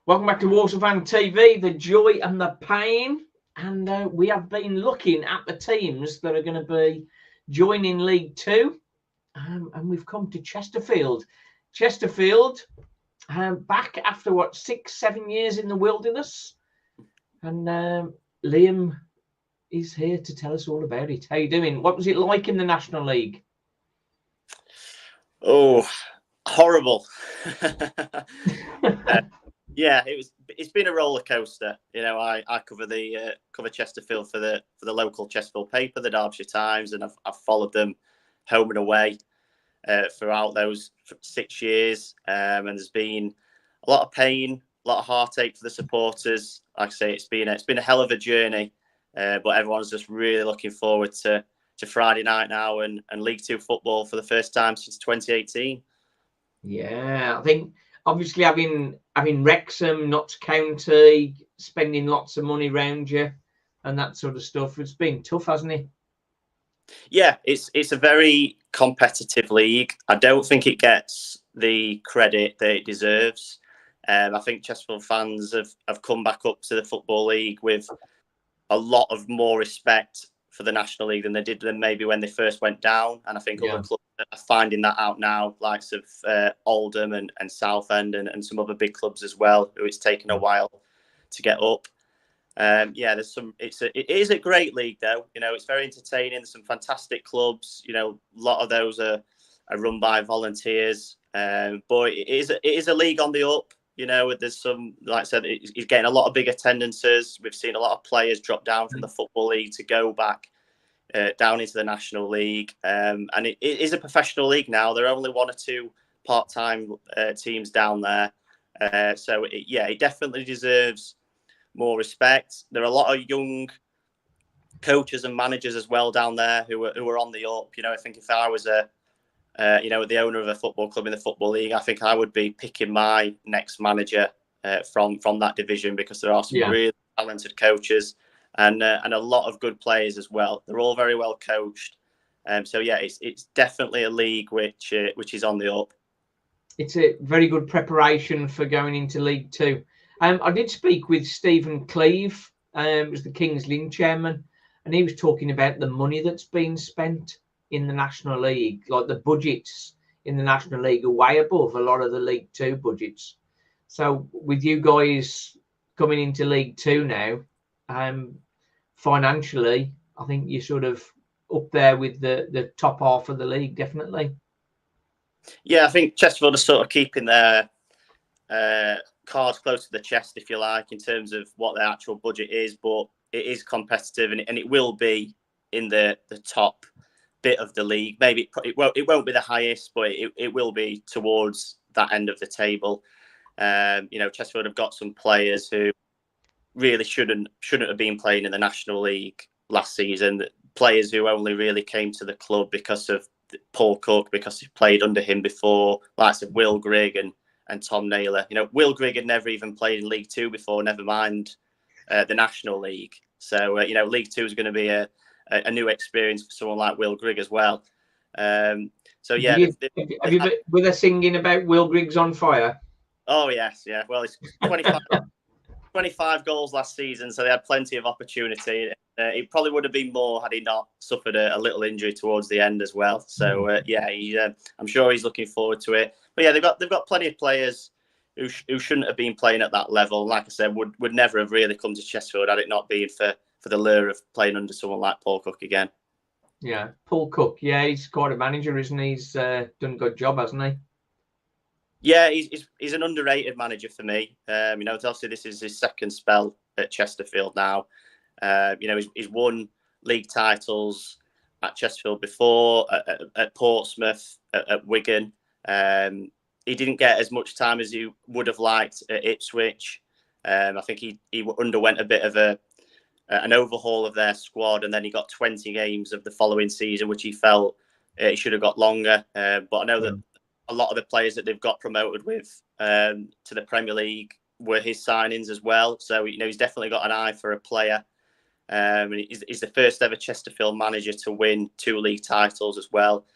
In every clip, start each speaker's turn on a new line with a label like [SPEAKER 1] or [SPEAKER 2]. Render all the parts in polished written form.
[SPEAKER 1] Welcome back to Walsall Fan TV, the joy and the pain. And we have been looking at the teams that are going to be joining League Two. And we've come to Chesterfield. Chesterfield, back after, 6-7 years in the wilderness. And Liam is here to tell us all about it. How you doing? What was it like in the National League?
[SPEAKER 2] Oh, horrible. Yeah, it's been a roller coaster. I cover Chesterfield for the local Chesterfield paper, the Derbyshire Times, and I've followed them home and away throughout those 6 years. And there's been a lot of pain, a lot of heartache for the supporters. Like I say, it's been a hell of a journey, but everyone's just really looking forward to Friday night now and League Two football for the first time since 2018.
[SPEAKER 1] Yeah, I think obviously having Wrexham, Notts County, spending lots of money around you and that sort of stuff, it's been tough, hasn't it?
[SPEAKER 2] Yeah, it's a very competitive league. I don't think it gets the credit that it deserves. I think Chesterfield fans have come back up to the Football League with a lot of more respect for the National League than they did maybe when they first went down. And I think other clubs are finding that out now, likes of Oldham and Southend and some other big clubs as well, who it's taken a while to get up. There's some. It is a great league though. It's very entertaining. There's some fantastic clubs. A lot of those are run by volunteers. But it is a league on the up. There's some, like I said, it's getting a lot of big attendances. We've seen a lot of players drop down from the Football League to go back down into the National League. And it is a professional league now. There are only one or two part-time teams down there. So it definitely deserves more respect. There are a lot of young coaches and managers as well down there who are on the up. I think if I was the owner of a football club in the Football League, I think I would be picking my next manager from that division, because there are some really talented coaches and a lot of good players as well. They're all very well coached. It's definitely a league which is on the up.
[SPEAKER 1] It's a very good preparation for going into League Two. I did speak with Stephen Cleeve, who's the King's Lynn chairman, and he was talking about the money that's been spent in the National League. Like the budgets in the National League are way above a lot of the League Two budgets. So with you guys coming into League Two now, financially, I think you're sort of up there with the top half of the league, definitely.
[SPEAKER 2] Yeah, I think Chesterfield are sort of keeping their cards close to the chest, if you like, in terms of what their actual budget is, but it is competitive and it will be in the top bit of the league. Maybe it won't be the highest, but it will be towards that end of the table. Chesterfield have got some players who really shouldn't have been playing in the National League last season. Players who only really came to the club because of Paul Cook, because he played under him before, likes of Will Grigg and Tom Naylor. Will Grigg had never even played in League Two before, never mind the National League. So League Two is going to be a new experience for someone like Will Grigg as well. Have you
[SPEAKER 1] been with us singing about Will Grigg's on fire?
[SPEAKER 2] Oh yes, yeah. Well, it's 25 goals last season, so they had plenty of opportunity. It probably would have been more had he not suffered a little injury towards the end as well. So I'm sure he's looking forward to it. But yeah, they've got plenty of players who shouldn't have been playing at that level. Like I said, would never have really come to Chesterfield had it not been for the lure of playing under someone like Paul Cook again.
[SPEAKER 1] Yeah, Paul Cook. Yeah, he's quite a manager, isn't he? He's done a good job, hasn't he?
[SPEAKER 2] Yeah, he's an underrated manager for me. Obviously this is his second spell at Chesterfield now. He's won league titles at Chesterfield before, at Portsmouth, at Wigan. He didn't get as much time as he would have liked at Ipswich. I think he underwent a bit of an overhaul of their squad, and then he got 20 games of the following season, which he felt he should have got longer. But I know that a lot of the players that they've got promoted with to the Premier League were his signings as well. So he's definitely got an eye for a player. And he's the first ever Chesterfield manager to win 2 league titles as well.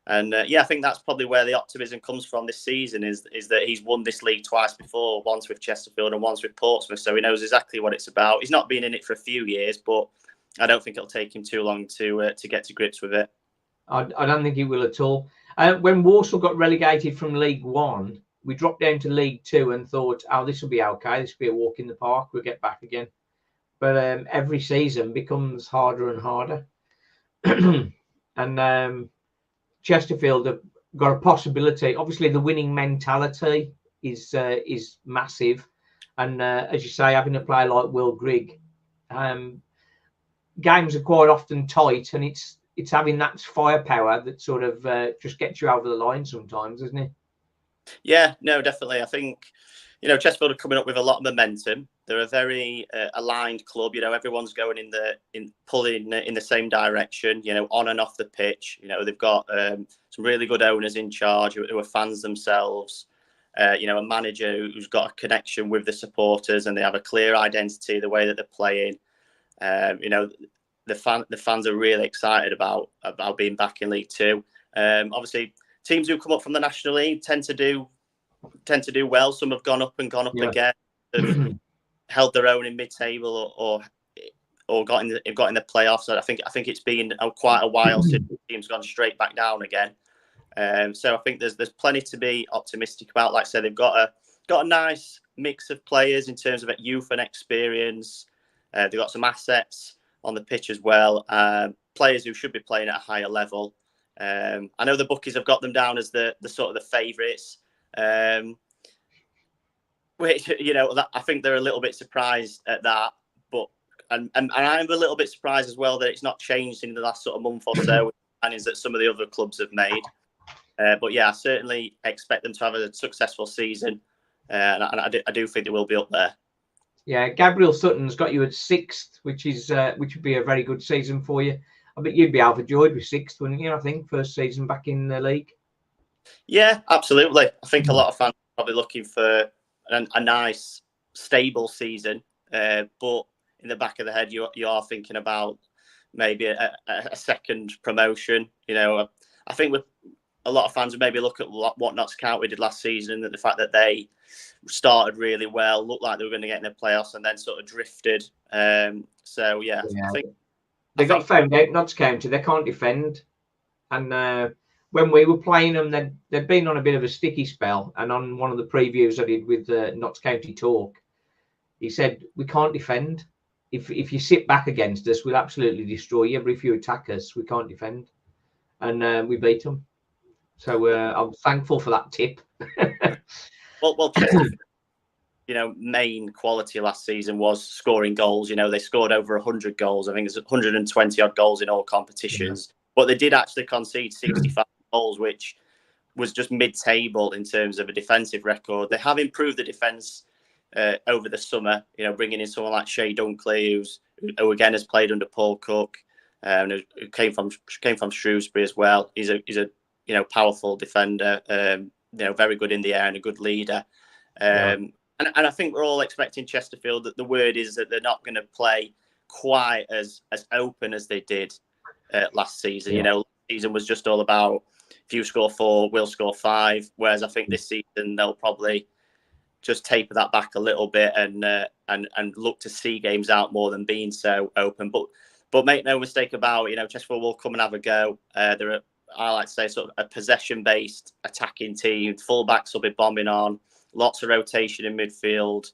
[SPEAKER 2] And yeah, I think that's probably where the optimism comes from this season is that he's won this league twice before, once with Chesterfield and once with Portsmouth. So he knows exactly what it's about. He's not been in it for a few years, but I don't think it'll take him too long to get to grips with it.
[SPEAKER 1] I don't think he will at all. When Walsall got relegated from League One, we dropped down to League Two and thought, oh, this will be okay. This will be a walk in the park. We'll get back again. But every season becomes harder and harder. And Chesterfield have got a possibility. Obviously, the winning mentality is massive. And as you say, having a player like Will Grigg, games are quite often tight, and it's having that firepower that sort of just gets you over the line sometimes, isn't it?
[SPEAKER 2] Yeah, no, definitely. I think, Chesterfield are coming up with a lot of momentum. They're a very aligned club. Everyone's going pulling in the same direction, on and off the pitch. They've got some really good owners in charge who are fans themselves. A manager who's got a connection with the supporters, and they have a clear identity, the way that they're playing. The fans are really excited about being back in League Two. Obviously, teams who come up from the National League tend to do well. Some have gone up again, have held their own in mid-table or got in the playoffs. So I think it's been quite a while since the team's gone straight back down again. So I think there's plenty to be optimistic about. Like I said, they've got a nice mix of players in terms of youth and experience. They've got some assets on the pitch as well. Players who should be playing at a higher level. I know the bookies have got them down as the sort of the favourites, which I think they're a little bit surprised at that. But and I'm a little bit surprised as well that it's not changed in the last sort of month or so with the signings that some of the other clubs have made. But yeah, I certainly expect them to have a successful season, and I do think they will be up there.
[SPEAKER 1] Yeah, Gabriel Sutton's got you at 6th, which would be a very good season for you. I bet you'd be overjoyed with 6th, wouldn't you? I think first season back in the league.
[SPEAKER 2] Yeah, absolutely. I think a lot of fans are probably looking for a nice, stable season, but in the back of the head, you are thinking about maybe a second promotion. I think with a lot of fans would maybe look at what Notts County did last season, and the fact that they started really well, looked like they were going to get in the playoffs, and then sort of drifted. So yeah. I think
[SPEAKER 1] they got found out. Notts County, they can't defend, and when we were playing them, they'd been on a bit of a sticky spell. And on one of the previews I did with Notts County Talk, he said, we can't defend. If you sit back against us, we'll absolutely destroy you. But if you attack us, we can't defend. And we beat them. So I'm thankful for that tip.
[SPEAKER 2] well, Chesterfield, main quality last season was scoring goals. They scored over 100 goals. I think it's 120 odd goals in all competitions. Yeah. But they did actually concede 65 goals, which was just mid-table in terms of a defensive record. They have improved the defence over the summer, bringing in someone like Shay Dunkley, who again has played under Paul Cook, who came from Shrewsbury as well. He's a powerful defender, very good in the air and a good leader. And I think we're all expecting Chesterfield, that the word is that they're not going to play quite as open as they did last season. Yeah. Last season was just all about if you score 4, we'll score 5. Whereas I think this season they'll probably just taper that back a little bit and look to see games out more than being so open. But make no mistake about Chesterfield will come and have a go. They're I like to say sort of a possession-based attacking team. Fullbacks will be bombing on. Lots of rotation in midfield.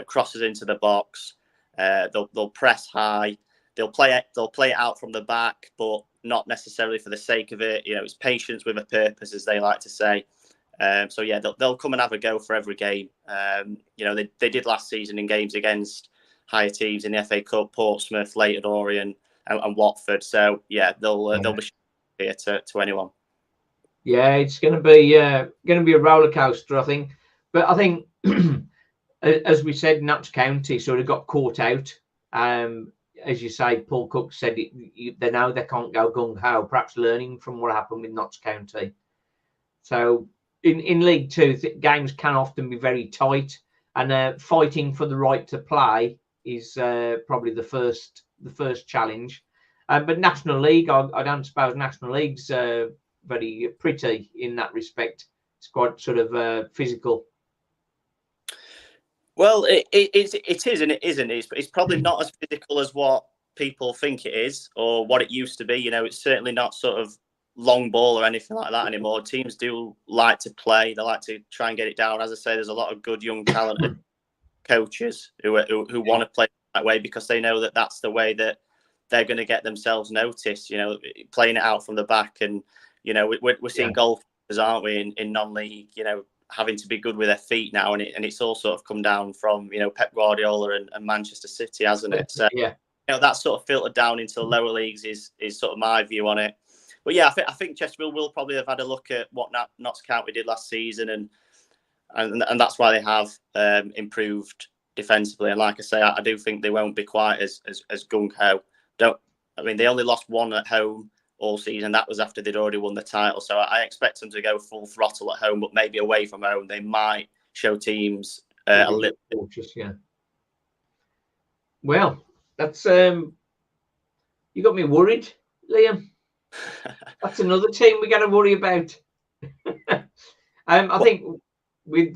[SPEAKER 2] Crosses into the box. They'll press high. They'll play it out from the back, but not necessarily for the sake of it. It's patience with a purpose, as they like to say. So yeah, they'll come and have a go for every game. They did last season in games against higher teams in the FA Cup, Portsmouth, Leyton Orient, and Watford. So yeah, they'll be here to anyone.
[SPEAKER 1] Yeah, it's going to be a roller coaster, I think. But I think, as we said, Notts County sort of got caught out. As you say, Paul Cook said they know they can't go gung ho. Perhaps learning from what happened with Notts County. So in League Two, games can often be very tight, and fighting for the right to play is probably the first challenge. But National League, I don't suppose National League's very pretty in that respect. It's quite sort of physical.
[SPEAKER 2] Well, it is and it isn't. It's probably not as physical as what people think it is or what it used to be. You know, it's certainly not sort of long ball or anything like that anymore. Teams do like to play. They like to try and get it down. As I say, there's a lot of good young talented coaches who want to play that way because they know that that's the way that they're going to get themselves noticed. You know, playing it out from the back, and you know, we're seeing golfers, aren't we, in non-league? You know, having to be good with their feet now, and it's all sort of come down from Pep Guardiola and Manchester City, hasn't it? So
[SPEAKER 1] yeah,
[SPEAKER 2] that's sort of filtered down into the lower leagues is sort of my view on it. But yeah, I think Chesterfield will probably have had a look at what Notts County did last season, and that's why they have improved defensively. And like I say, I do think they won't be quite as gung ho. They only lost one at home all season. That was after they'd already won the title. So I expect them to go full throttle at home, but maybe away from home they might show teams a little
[SPEAKER 1] cautious. Yeah. Well, that's you got me worried, Liam. That's another team we got to worry about. I think with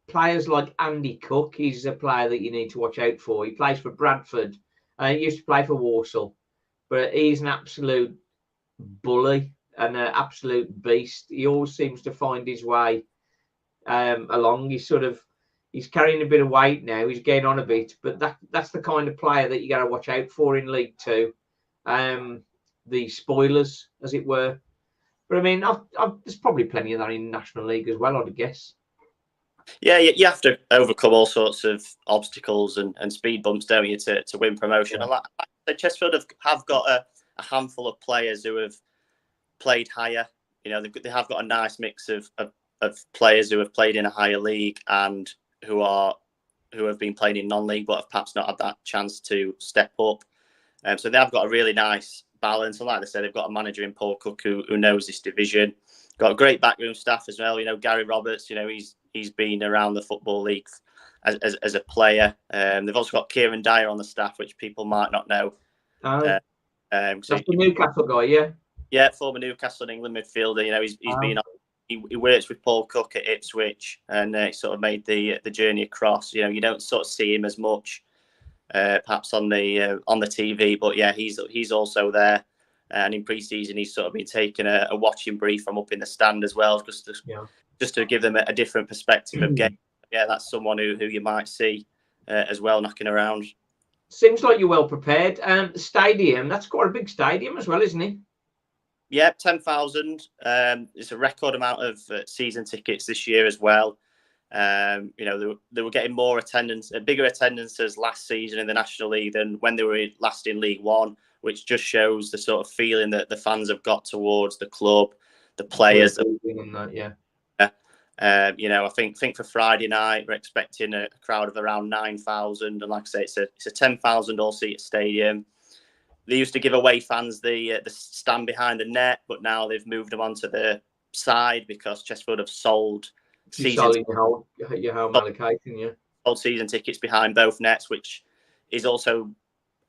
[SPEAKER 1] players like Andy Cook, he's a player that you need to watch out for. He plays for Bradford. He used to play for Walsall, but he's an absolute bully and an absolute beast. He always seems to find his way along. He's carrying a bit of weight now. He's getting on a bit, but that's the kind of player that you got to watch out for in League Two. The spoilers, as it were. But I mean, there's probably plenty of that in National League as well, I'd guess.
[SPEAKER 2] Yeah, you have to overcome all sorts of obstacles and speed bumps, don't you, to win promotion. Yeah. And like I said, Chesterfield have got a handful of players who have played higher. You know, they have got a nice mix of players who have played in a higher league and who have been playing in non-league but have perhaps not had that chance to step up. So they have got a really nice balance. And like I said, they've got a manager in Paul Cook who knows this division. Got a great backroom staff as well. You know, Gary Roberts, you know, he's been around the Football League as a player. They've also got Kieran Dyer on the staff, which people might not know.
[SPEAKER 1] That's the Newcastle guy, yeah?
[SPEAKER 2] Yeah, former Newcastle and England midfielder. You know, he's been on. He works with Paul Cook at Ipswich, and he sort of made the journey across. You know, you don't sort of see him as much, perhaps on the TV, but yeah, he's also there. And in pre-season, he's sort of been taking a watching brief from up in the stand as well, just to give them a different perspective of game. Yeah, that's someone who you might see as well knocking around.
[SPEAKER 1] Seems like you're well prepared. The stadium, that's quite a big stadium as well, isn't it?
[SPEAKER 2] Yeah, 10,000. It's a record amount of season tickets this year as well. You know, they were getting more attendance, bigger attendances last season in the National League than when they were last in League One, which just shows the sort of feeling that the fans have got towards the club, the players. You know, I think for Friday night we're expecting a crowd of around 9,000, and like I say, it's a 10,000 all-seater stadium. They used to give away fans the stand behind the net, but now they've moved them onto the side because Chesterfield have sold
[SPEAKER 1] season your home allocation, yeah.
[SPEAKER 2] Sold season tickets behind both nets, which is also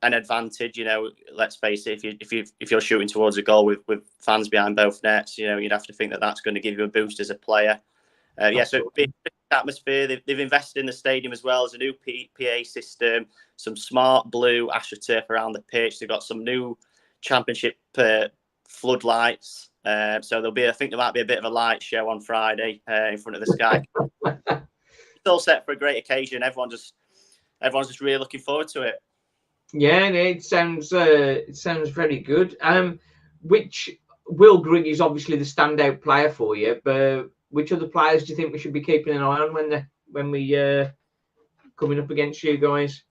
[SPEAKER 2] an advantage. You know, let's face it, if you're shooting towards a goal with fans behind both nets, you know, you'd have to think that that's going to give you a boost as a player. Yeah, so it'd be an atmosphere. They've invested in the stadium as well as a new PA system, some smart blue AstroTurf around the pitch. They've got some new championship floodlights. So I think there might be a bit of a light show on Friday in front of the Sky. It's all set for a great occasion. Everyone's just really looking forward to it.
[SPEAKER 1] Yeah, it sounds very good. Which Will Grigg is obviously the standout player for you, but which other players do you think we should be keeping an eye on when we coming up against you guys?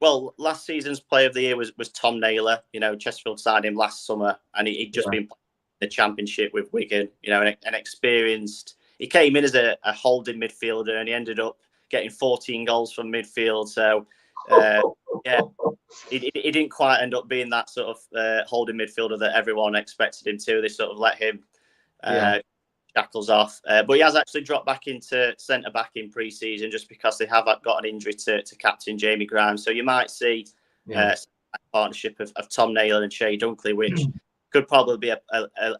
[SPEAKER 1] Well,
[SPEAKER 2] last season's player of the year was Tom Naylor. You know, Chesterfield signed him last summer, and he'd just been playing the championship with Wigan. You know, an experienced. He came in as a holding midfielder, and he ended up getting 14 goals from midfield. So, yeah, he didn't quite end up being that sort of holding midfielder that everyone expected him to. They sort of let him shackles off, but he has actually dropped back into centre back in pre-season just because they have got an injury to captain Jamie Grimes. So you might see a partnership of Tom Naylor and Shay Dunkley, which could probably be a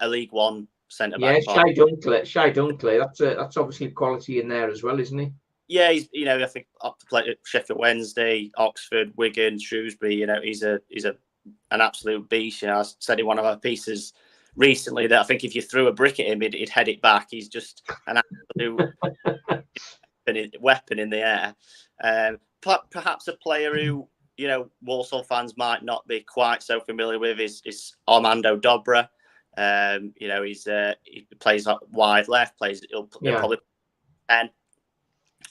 [SPEAKER 2] League One centre back.
[SPEAKER 1] Yeah, Shay Dunkley. That's obviously quality in there as well, isn't he?
[SPEAKER 2] Yeah, he's I think up to play at Sheffield Wednesday, Oxford, Wigan, Shrewsbury. He's an absolute beast. I said in one of our pieces recently that I think if you threw a brick at him, he'd head it back. He's just an absolute weapon in the air. Perhaps a player who Walsall fans might not be quite so familiar with is Armando Dobra. He plays wide left. He'll probably 10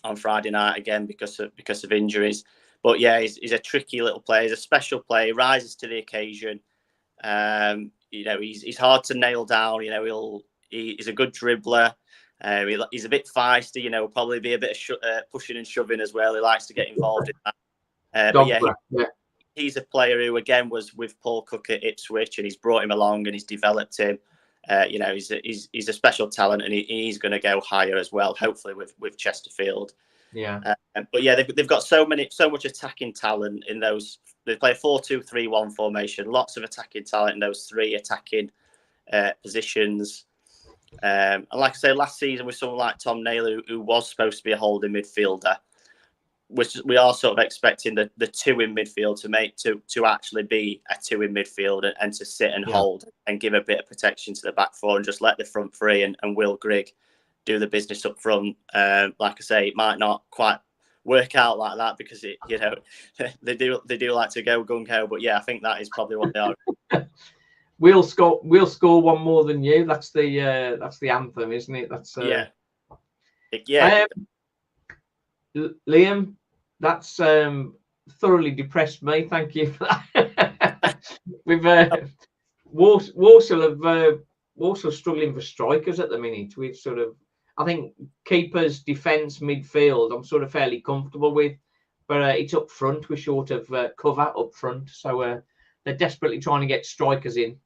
[SPEAKER 2] on Friday night again because of injuries. But yeah, he's a tricky little player. He's a special player. He rises to the occasion. He's hard to nail down. He's a good dribbler. He's a bit feisty. Probably be a bit of pushing and shoving as well. He likes to get involved in that. But yeah, he's a player who again was with Paul Cook at Ipswich, and he's brought him along and he's developed him. He's a special talent, and he's going to go higher as well, hopefully with Chesterfield.
[SPEAKER 1] Yeah.
[SPEAKER 2] But yeah, they've got so much attacking talent in those. They play a 4-2-3-1 formation. Lots of attacking talent in those three attacking positions. And like I say, last season with someone like Tom Naylor, who was supposed to be a holding midfielder, which we are sort of expecting the two in midfield to actually be a two in midfield and to sit and hold and give a bit of protection to the back four and just let the front three and Will Grigg do the business up front. Like I say, it might not quite work out like that because they do like to go gung ho, but yeah, I think that is probably what they are.
[SPEAKER 1] We'll score one more than you. That's the anthem, isn't it? That's Liam, that's thoroughly depressed me. Thank you for that. We've Walsall struggling for strikers at the minute. We've sort of, I think, keepers, defence, midfield, I'm sort of fairly comfortable with, but it's up front. We're short of cover up front, so they're desperately trying to get strikers in.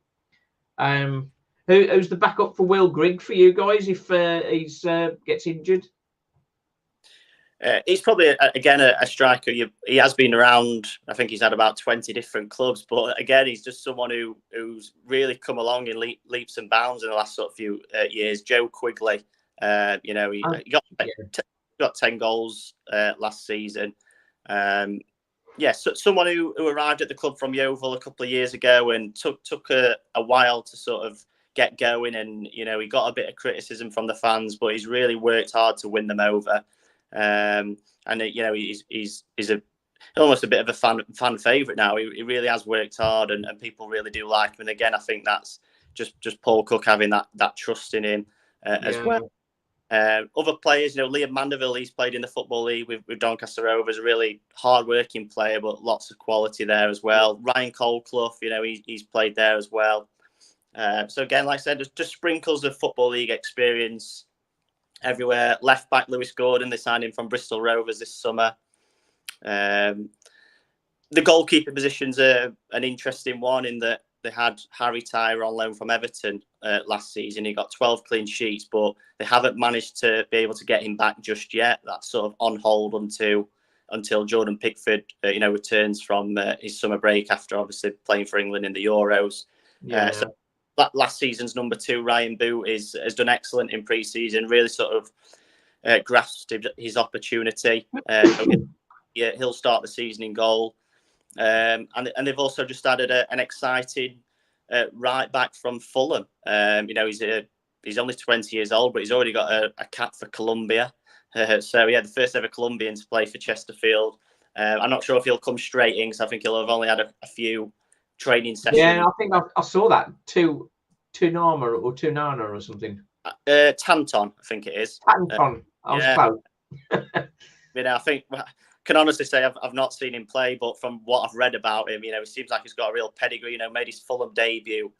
[SPEAKER 1] Who's the backup for Will Grigg for you guys if he gets injured?
[SPEAKER 2] He's probably a striker. He has been around. I think he's had about 20 different clubs, but again, he's just someone who's really come along in leaps and bounds in the last sort of few years. Joe Quigley, he got 10 goals last season. So someone who arrived at the club from Yeovil a couple of years ago and took a while to sort of get going, and he got a bit of criticism from the fans, but he's really worked hard to win them over. He's almost a bit of a fan favourite now. He really has worked hard, and people really do like him. And again, I think that's just Paul Cook having that trust in him as well. Other players, Liam Mandeville, he's played in the Football League with Doncaster Rovers, a really hard-working player, but lots of quality there as well. Ryan Colclough, he's played there as well. So again, like I said, just sprinkles of Football League experience everywhere. Left back Lewis Gordon, they signed him from Bristol Rovers this summer. The goalkeeper position's an interesting one in that they had Harry Tyre on loan from Everton last season. He got 12 clean sheets, but they haven't managed to be able to get him back just yet. That's sort of on hold until Jordan Pickford, returns from his summer break after obviously playing for England in the Euros. So last season's number 2, Ryan Boot, has done excellent in pre-season. Really sort of grasped his opportunity. He'll start the season in goal. And they've also just added an exciting right back from Fulham. He's only 20 years old, but he's already got a cap for Colombia. So the first ever Colombian to play for Chesterfield. I'm not sure if he'll come straight in, because I think he'll have only had a few training sessions.
[SPEAKER 1] Yeah, I think I saw that. Tunama or Tunana or something.
[SPEAKER 2] Tanton, I think it is.
[SPEAKER 1] Tanton. I was close.
[SPEAKER 2] I think. Can honestly say I've not seen him play, but from what I've read about him, it seems like he's got a real pedigree. Made his Fulham debut,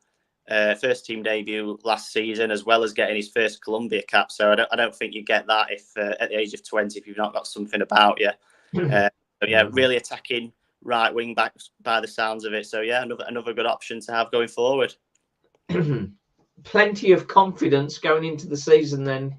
[SPEAKER 2] first team debut last season, as well as getting his first Colombia cap. So I don't think you get that if at the age of 20, if you've not got something about you. Really attacking right wing back by the sounds of it. So another good option to have going forward.
[SPEAKER 1] Plenty of confidence going into the season. Then,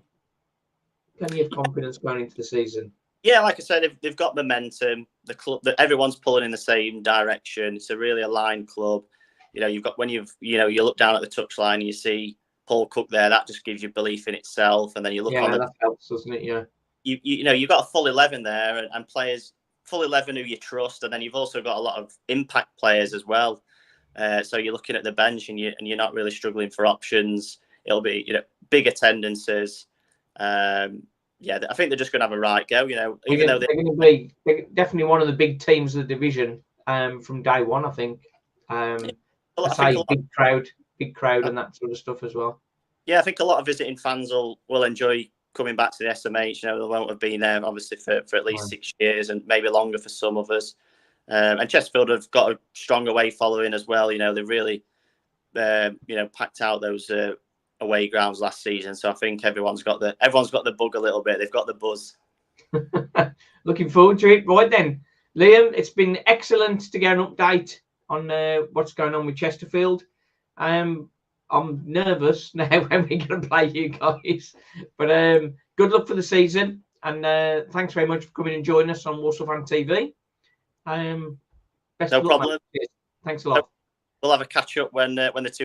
[SPEAKER 1] plenty of confidence going into the season.
[SPEAKER 2] Yeah, like I said, they've got momentum. The club, everyone's pulling in the same direction. It's a really aligned club. you've got when you look down at the touchline and you see Paul Cook there, that just gives you belief in itself. And then you look on
[SPEAKER 1] that helps, doesn't it? Yeah.
[SPEAKER 2] You've got a full 11 there and players, full 11 who you trust, and then you've also got a lot of impact players as well. So you're looking at the bench and you're not really struggling for options. It'll be big attendances. I think they're just going to have a right go. Even though they're going to
[SPEAKER 1] be definitely one of the big teams of the division from day one. I think. Big crowd, and that sort of stuff as well.
[SPEAKER 2] Yeah, I think a lot of visiting fans will enjoy coming back to the SMH. They won't have been there obviously for at least 6 years and maybe longer for some of us. And Chesterfield have got a strong away following as well. They really, packed out those away grounds last season. So I think everyone's got the bug a little bit. They've got the buzz.
[SPEAKER 1] Looking forward to it. Right then, Liam, it's been excellent to get an update on what's going on with Chesterfield. I'm nervous now when we're going to play you guys, but good luck for the season, and thanks very much for coming and joining us on Walsall Fan TV. Best
[SPEAKER 2] No
[SPEAKER 1] of luck,
[SPEAKER 2] problem.
[SPEAKER 1] Thanks a lot.
[SPEAKER 2] We'll have a catch up when the two